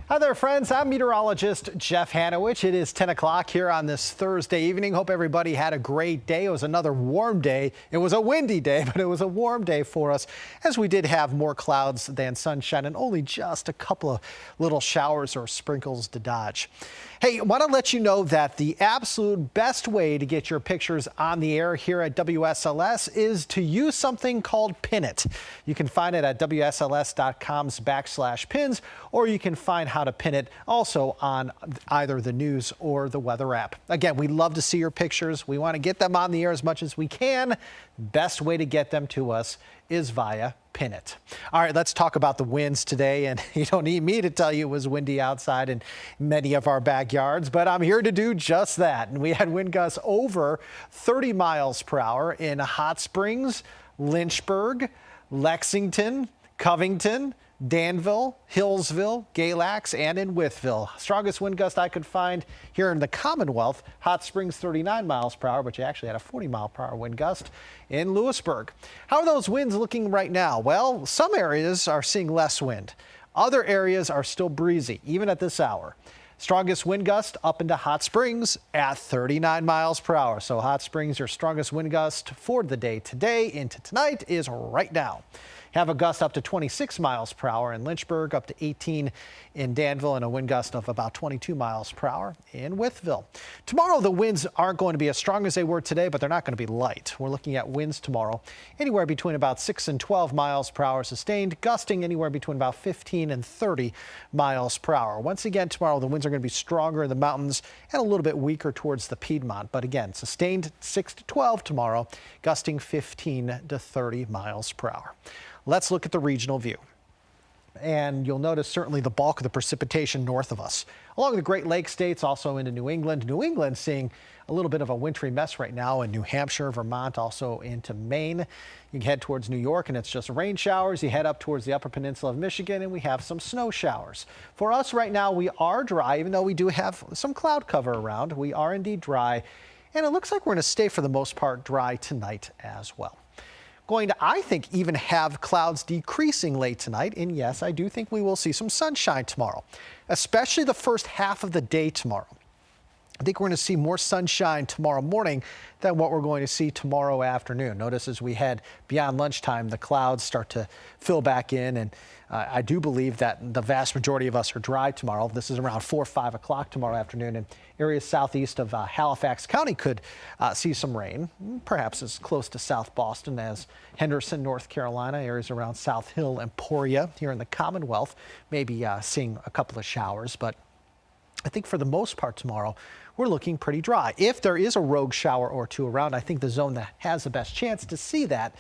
Hi there, friends. I'm meteorologist Jeff Haniewich. It is 10 o'clock here on this Thursday evening. Hope everybody had a great day. It was another warm day. It was a windy day, but it was a warm day for us, as we did have more clouds than sunshine and only just a couple of little showers or sprinkles to dodge. Hey, I want to let you know that the absolute best way to get your pictures on the air here at WSLS is to use something called Pin It. You can find it at WSLS.com/pins, or you can find how to pin it also on either the news or the weather app. Again, we love to see your pictures. We want to get them on the air as much as we can. Best way to get them to us is via Pin It. All right, let's talk about the winds today. And you don't need me to tell you it was windy outside in many of our backyards, but I'm here to do just that. And we had wind gusts over 30 miles per hour in Hot Springs, Lynchburg, Lexington, Covington, Danville, Hillsville, Galax, and in Wytheville. Strongest wind gust I could find here in the Commonwealth, Hot Springs 39 miles per hour, but you actually had a 40 mile per hour wind gust in Lewisburg. How are those winds looking right now? Well, some areas are seeing less wind. Other areas are still breezy, even at this hour. Strongest wind gust up into Hot Springs at 39 miles per hour. So Hot Springs, your strongest wind gust for the day today into tonight is right now. Have a gust up to 26 miles per hour in Lynchburg, up to 18 in Danville, and a wind gust of about 22 miles per hour in Wytheville. Tomorrow, the winds aren't going to be as strong as they were today, but they're not going to be light. We're looking at winds tomorrow anywhere between about 6 and 12 miles per hour sustained, gusting anywhere between about 15 and 30 miles per hour. Once again, tomorrow, the winds are going to be stronger in the mountains and a little bit weaker towards the Piedmont. But again, sustained 6 to 12 tomorrow, gusting 15 to 30 miles per hour. Let's look at the regional view. And you'll notice certainly the bulk of the precipitation north of us. Along the Great Lakes states, also into New England. New England seeing a little bit of a wintry mess right now in New Hampshire, Vermont, also into Maine. You head towards New York and it's just rain showers. You head up towards the upper peninsula of Michigan and we have some snow showers. For us right now, we are dry, even though we do have some cloud cover around. We are indeed dry. And it looks like we're going to stay for the most part dry tonight as well. Going to, I think, even have clouds decreasing late tonight. And yes, I do think we will see some sunshine tomorrow, especially the first half of the day tomorrow. I think we're going to see more sunshine tomorrow morning than what we're going to see tomorrow afternoon. Notice as we head beyond lunchtime, the clouds start to fill back in. And I do believe that the vast majority of us are dry tomorrow. This is around 4 or 5 o'clock tomorrow afternoon. And areas southeast of Halifax County could see some rain, perhaps as close to South Boston as Henderson, North Carolina. Areas around South Hill, Emporia here in the Commonwealth, maybe seeing a couple of showers. But I think for the most part tomorrow, we're looking pretty dry. If there is a rogue shower or two around, I think the zone that has the best chance to see that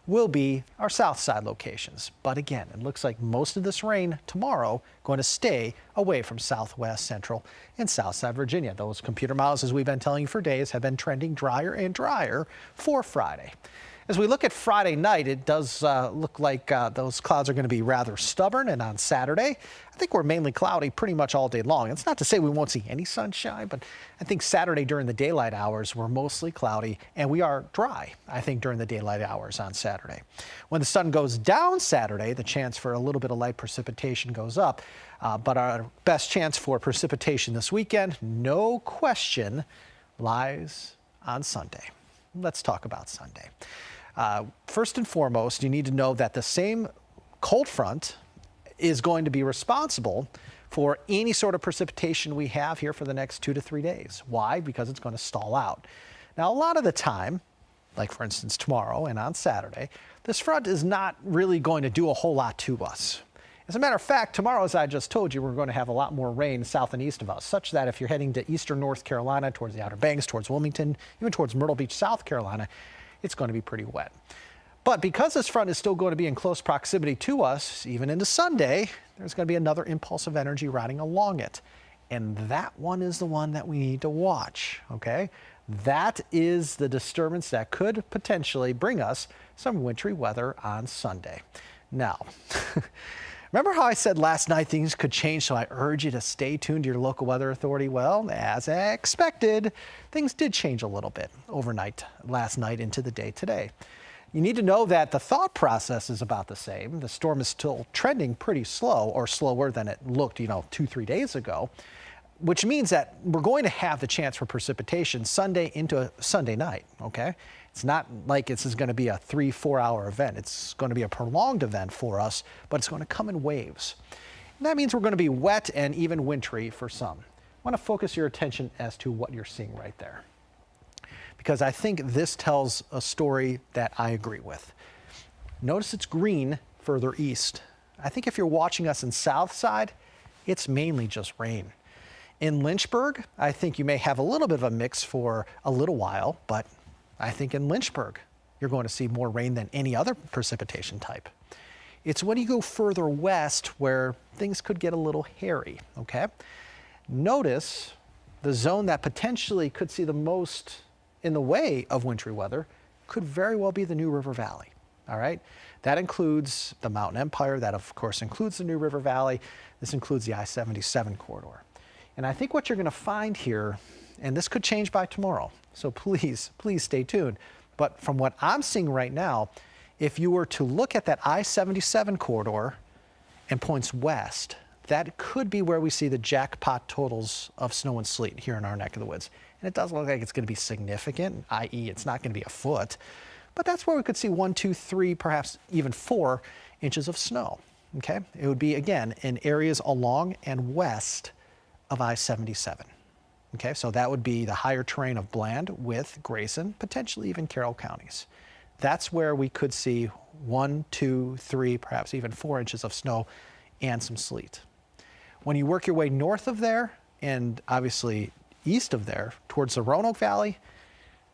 will be our south side locations. But again, it looks like most of this rain tomorrow going to stay away from southwest, central, and south side Virginia. Those computer models, as we've been telling you for days, have been trending drier and drier for Friday. As we look at Friday night, it does look like those clouds are going to be rather stubborn. And on Saturday, I think we're mainly cloudy pretty much all day long. It's not to say we won't see any sunshine, but I think Saturday during the daylight hours, we're mostly cloudy and we are dry, I think, during the daylight hours on Saturday. When the sun goes down Saturday, the chance for a little bit of light precipitation goes up. But our best chance for precipitation this weekend, no question, lies on Sunday. Let's talk about Sunday. First and foremost, you need to know that the same cold front is going to be responsible for any sort of precipitation we have here for the next 2 to 3 days. Why? Because it's going to stall out. Now, a lot of the time, like for instance tomorrow and on Saturday, this front is not really going to do a whole lot to us. As a matter of fact, tomorrow, as I just told you, we're going to have a lot more rain south and east of us, such that if you're heading to eastern North Carolina, towards the Outer Banks, towards Wilmington, even towards Myrtle Beach, South Carolina, it's going to be pretty wet. But because this front is still going to be in close proximity to us, even into Sunday, there's going to be another impulse of energy riding along it. And that one is the one that we need to watch, okay? That is the disturbance that could potentially bring us some wintry weather on Sunday. Now, remember how I said last night things could change, so I urge you to stay tuned to your local weather authority? Well, as expected, things did change a little bit overnight, last night into the day today. You need to know that the thought process is about the same. The storm is still trending pretty slow, or slower than it looked, 2-3 days ago, which means that we're going to have the chance for precipitation Sunday into Sunday night, okay? It's not like this is going to be a 3-4 hour event. It's going to be a prolonged event for us, but it's going to come in waves. And that means we're going to be wet and even wintry for some. I want to focus your attention as to what you're seeing right there, because I think this tells a story that I agree with. Notice it's green further east. I think if you're watching us in south side, it's mainly just rain. In Lynchburg, I think you may have a little bit of a mix for a little while, but I think in Lynchburg, you're going to see more rain than any other precipitation type. It's when you go further west where things could get a little hairy, okay? Notice the zone that potentially could see the most in the way of wintry weather could very well be the New River Valley, all right? That includes the Mountain Empire. That, of course, includes the New River Valley. This includes the I-77 corridor. And I think what you're going to find here, and this could change by tomorrow, so please stay tuned. But from what I'm seeing right now, if you were to look at that I-77 corridor and points west, that could be where we see the jackpot totals of snow and sleet here in our neck of the woods. And it doesn't look like it's going to be significant, i.e. it's not going to be a foot, but that's where we could see 1, 2, 3, perhaps even 4 inches of snow, okay? It would be, again, in areas along and west of I-77. Okay, so that would be the higher terrain of Bland, Wythe, Grayson, potentially even Carroll counties. That's where we could see 1, 2, 3, perhaps even 4 inches of snow and some sleet. When you work your way north of there and obviously east of there towards the Roanoke Valley,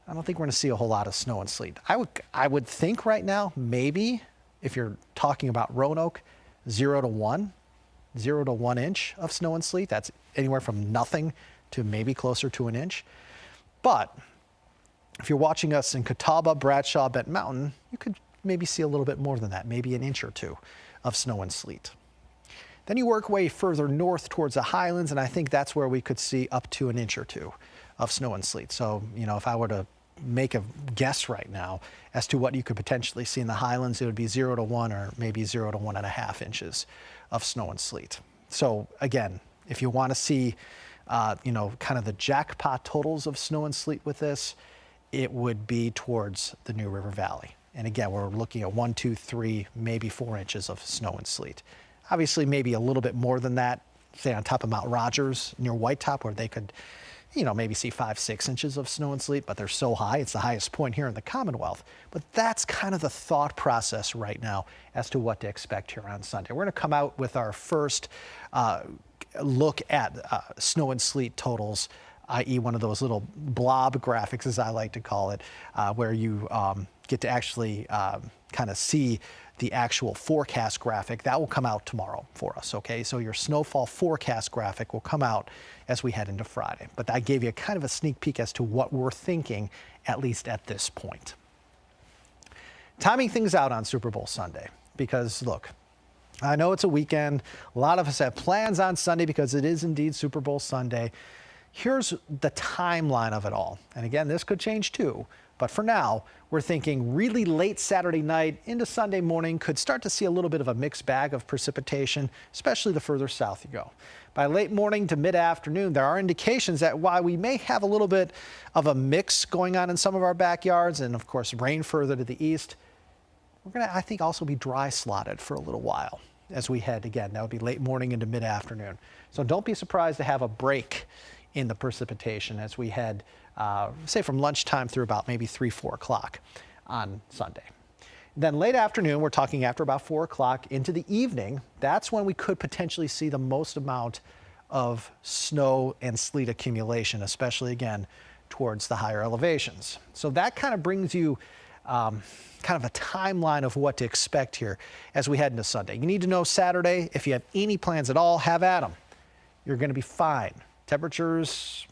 I don't think we're going to see a whole lot of snow and sleet. I would think right now, maybe if you're talking about Roanoke, 0 to 1 inch of snow and sleet. That's anywhere from nothing to maybe closer to an inch. But if you're watching us in Catawba, Bradshaw, Bent Mountain, you could maybe see a little bit more than that, maybe an inch or two of snow and sleet. Then you work way further north towards the highlands, and I think that's where we could see up to an inch or two of snow and sleet. So, if I were to make a guess right now as to what you could potentially see in the highlands, it would be 0 to 1 or maybe 0 to 1.5 inches of snow and sleet. So again, if you want to see, kind of the jackpot totals of snow and sleet with this, it would be towards the New River Valley. And again, we're looking at 1, 2, 3, maybe 4 inches of snow and sleet. Obviously, maybe a little bit more than that, say on top of Mount Rogers near White Top, where they could, maybe see 5, 6 inches of snow and sleet, but they're so high. It's the highest point here in the Commonwealth. But that's kind of the thought process right now as to what to expect here on Sunday. We're going to come out with our first look at snow and sleet totals, i.e. one of those little blob graphics, as I like to call it, where you get to actually kind of see the actual forecast graphic. That will come out tomorrow for us, okay? So your snowfall forecast graphic will come out as we head into Friday. But I gave you kind of a sneak peek as to what we're thinking, at least at this point. Timing things out on Super Bowl Sunday, because look, I know it's a weekend. A lot of us have plans on Sunday because it is indeed Super Bowl Sunday. Here's the timeline of it all. And again, this could change too. But for now, we're thinking really late Saturday night into Sunday morning could start to see a little bit of a mixed bag of precipitation, especially the further south you go. By late morning to mid-afternoon, there are indications that while we may have a little bit of a mix going on in some of our backyards and, of course, rain further to the east, we're going to, I think, also be dry slotted for a little while as we head again. That would be late morning into mid-afternoon. So don't be surprised to have a break in the precipitation as we head, say, from lunchtime through about maybe 3, 4 o'clock on Sunday. Then late afternoon, we're talking after about 4 o'clock into the evening. That's when we could potentially see the most amount of snow and sleet accumulation, especially again towards the higher elevations. So that kind of brings you kind of a timeline of what to expect here as we head into Sunday. You need to know Saturday, if you have any plans at all, have at them. You're going to be fine. Temperatures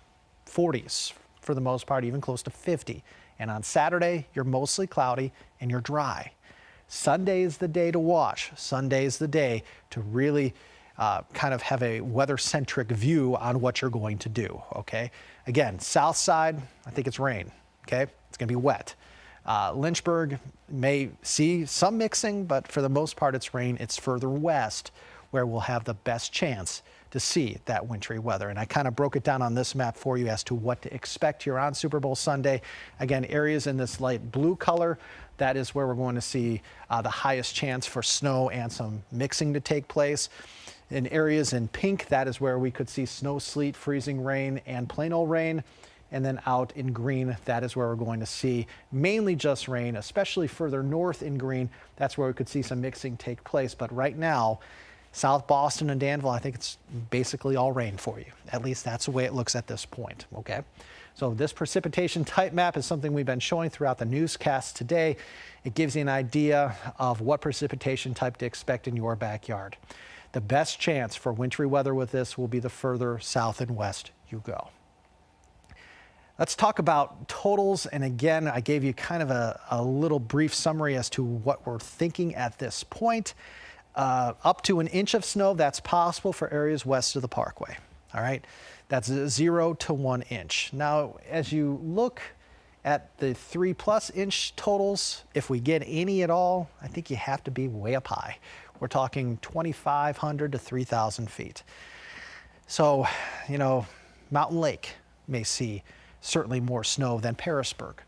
40s for the most part, even close to 50. And on Saturday, you're mostly cloudy and you're dry. Sunday is the day to wash. Sunday is the day to really kind of have a weather-centric view on what you're going to do, okay? Again, south side, I think it's rain, okay? It's going to be wet. Lynchburg may see some mixing, but for the most part it's rain. It's further west where we'll have the best chance to see that wintry weather. And I kind of broke it down on this map for you as to what to expect here on Super Bowl Sunday. Again, areas in this light blue color, that is where we're going to see the highest chance for snow and some mixing to take place. In areas in pink, that is where we could see snow, sleet, freezing rain, and plain old rain. And then out in green, that is where we're going to see mainly just rain, especially further north in green. That's where we could see some mixing take place. But right now, South Boston and Danville, I think it's basically all rain for you. At least that's the way it looks at this point, okay? So this precipitation type map is something we've been showing throughout the newscast today. It gives you an idea of what precipitation type to expect in your backyard. The best chance for wintry weather with this will be the further south and west you go. Let's talk about totals. And again, I gave you kind of a little brief summary as to what we're thinking at this point. Up to an inch of snow, that's possible for areas west of the Parkway. All right, that's 0 to 1 inch. Now, as you look at the 3+ inch totals, if we get any at all, I think you have to be way up high. We're talking 2,500 to 3,000 feet. So, you know, Mountain Lake may see certainly more snow than Pearisburg.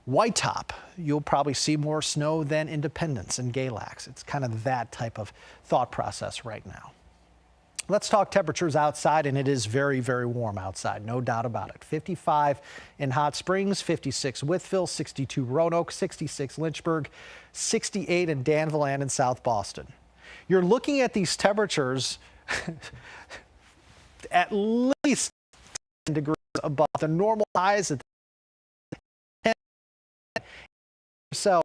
White Top, you'll probably see more snow than Independence and Galax. It's kind of that type of thought process right now. Let's talk temperatures outside, and it is very, very warm outside, no doubt about it. 55 in Hot Springs, 56 Wytheville, 62 Roanoke, 66 Lynchburg, 68 in Danville and in South Boston. You're looking at these temperatures at least 10 degrees above the normal highs at so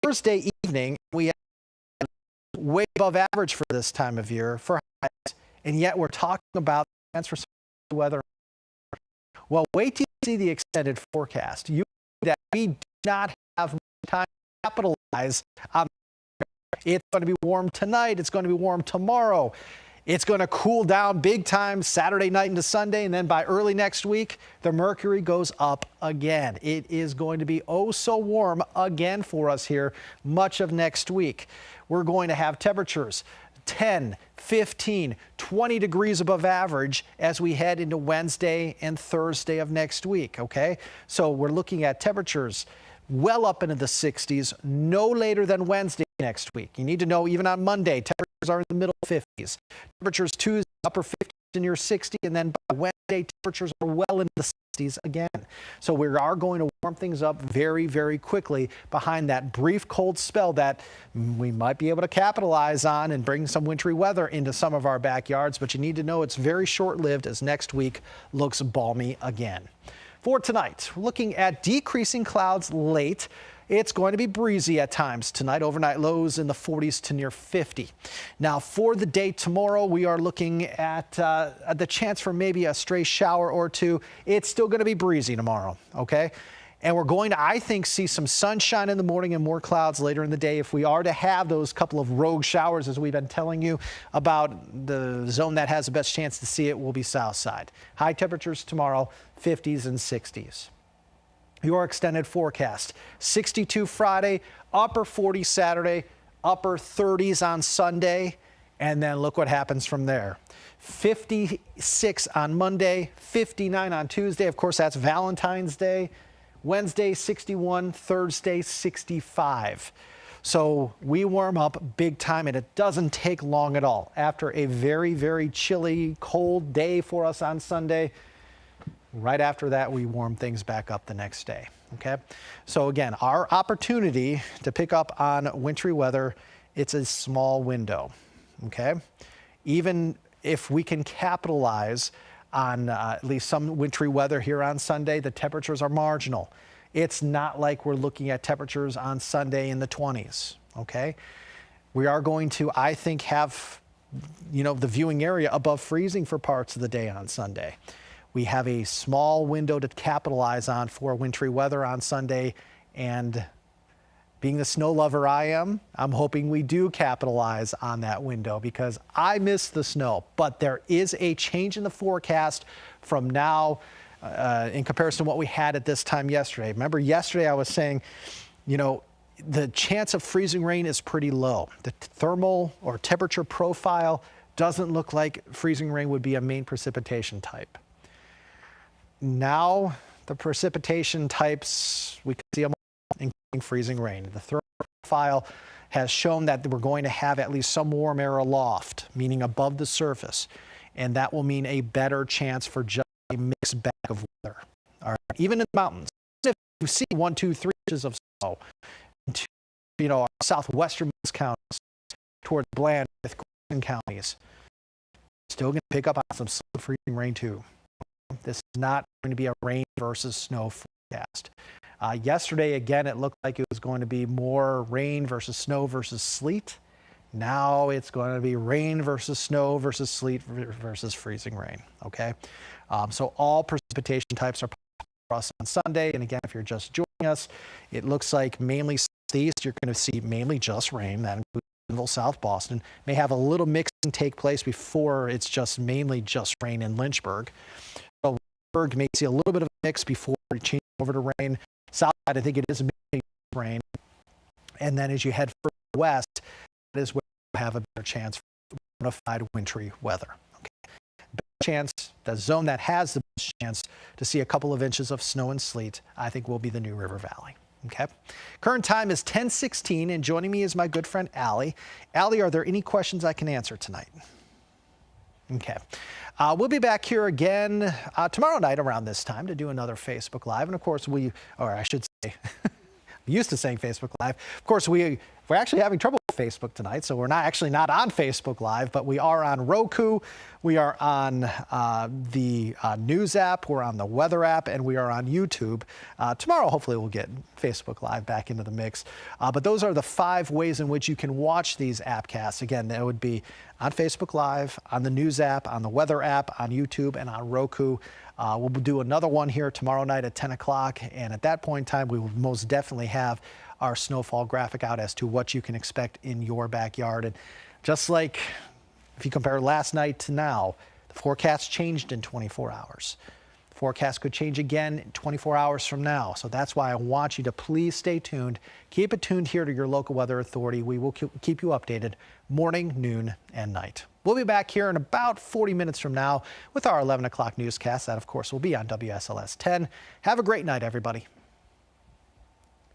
Thursday evening, we have way above average for this time of year for highs, and yet we're talking about chance for weather. Well, wait till you see the extended forecast. You know that we do not have time to capitalize on. It's going to be warm tonight. It's going to be warm tomorrow. It's going to cool down big time Saturday night into Sunday, and then by early next week, the mercury goes up again. It is going to be oh so warm again for us here much of next week. We're going to have temperatures 10, 15, 20 degrees above average as we head into Wednesday and Thursday of next week, okay? So we're looking at temperatures well up into the 60s, no later than Wednesday next week. You need to know even on Monday, temperatures are in the middle 50s. Temperatures Tuesday, upper 50s and near 60, and then by Wednesday, temperatures are well into the 60s again. So we are going to warm things up very, very quickly behind that brief cold spell that we might be able to capitalize on and bring some wintry weather into some of our backyards. But you need to know it's very short-lived as next week looks balmy again. For tonight, we're looking at decreasing clouds late. It's going to be breezy at times tonight. Overnight lows in the 40s to near 50. Now for the day tomorrow, we are looking at the chance for maybe a stray shower or two. It's still going to be breezy tomorrow, okay? And we're going to, I think, see some sunshine in the morning and more clouds later in the day. If we are to have those couple of rogue showers, as we've been telling you about, the zone that has the best chance to see it will be south side. High temperatures tomorrow, 50s and 60s. Your extended forecast, 62 Friday, upper 40s Saturday, upper 30s on Sunday, and then look what happens from there. 56 on Monday, 59 on Tuesday. Of course, that's Valentine's Day. Wednesday, 61, Thursday, 65. So we warm up big time, and it doesn't take long at all. After a very, very chilly, cold day for us on Sunday, right after that, we warm things back up the next day, okay? So again, our opportunity to pick up on wintry weather, it's a small window, okay? Even if we can capitalize on at least some wintry weather here on Sunday, the temperatures are marginal. It's not like we're looking at temperatures on Sunday in the 20s, okay? We are going to, I think, have, you know, the viewing area above freezing for parts of the day on Sunday. We have a small window to capitalize on for wintry weather on Sunday, and being the snow lover I am, I'm hoping we do capitalize on that window because I miss the snow. But there is a change in the forecast from now in comparison to what we had at this time yesterday. Remember, yesterday I was saying, you know, the chance of freezing rain is pretty low. The thermal or temperature profile doesn't look like freezing rain would be a main precipitation type. Now the precipitation types, we can see them all, including freezing rain. The thermal profile has shown that we're going to have at least some warm air aloft, meaning above the surface, and that will mean a better chance for just a mixed bag of weather. All right. Even in the mountains, if you see 1, 2, 3 inches of snow, you know, our southwestern counties towards Bland with counties, still going to pick up on some freezing rain too. This is not going to be a rain versus snow forecast. Yesterday, again, it looked like it was going to be more rain versus snow versus sleet. Now it's going to be rain versus snow versus sleet versus freezing rain. Okay, so all precipitation types are for us on Sunday. And again, if you're just joining us, it looks like mainly southeast, you're going to see mainly just rain. That includes South Boston. May have a little mixing take place before it's just mainly just rain in Lynchburg. So Lynchburg may see a little bit of a mix before it changes over to rain. South side, I think it is mainly rain. And then as you head further west, that is where you have a better chance for bona fide wintry weather. Chance, the zone that has the best chance to see a couple of inches of snow and sleet, I think will be the New River Valley. Okay. Current time is 10:16, and joining me is my good friend Allie. Allie, are there any questions I can answer tonight? Okay. We'll be back here again tomorrow night around this time to do another Facebook Live, and of course we, or I should say, I'm used to saying Facebook Live. Of course we're actually having trouble with Facebook tonight, so we're not on Facebook Live, but we are on Roku, we are on the news app, we're on the weather app, and we are on YouTube. Tomorrow, hopefully, we'll get Facebook Live back into the mix. But those are the 5 ways in which you can watch these appcasts. Again, that would be on Facebook Live, on the news app, on the weather app, on YouTube, and on Roku. We'll do another one here tomorrow night at 10 o'clock, and at that point in time, we will most definitely have our snowfall graphic out as to what you can expect in your backyard. And just like if you compare last night to now, the forecast changed in 24 hours. The forecast could change again 24 hours from now. So that's why I want you to please stay tuned. Keep it tuned here to your local weather authority. We will keep you updated morning, noon, and night. We'll be back here in about 40 minutes from now with our 11 o'clock newscast. That, of course, will be on WSLS 10. Have a great night, everybody.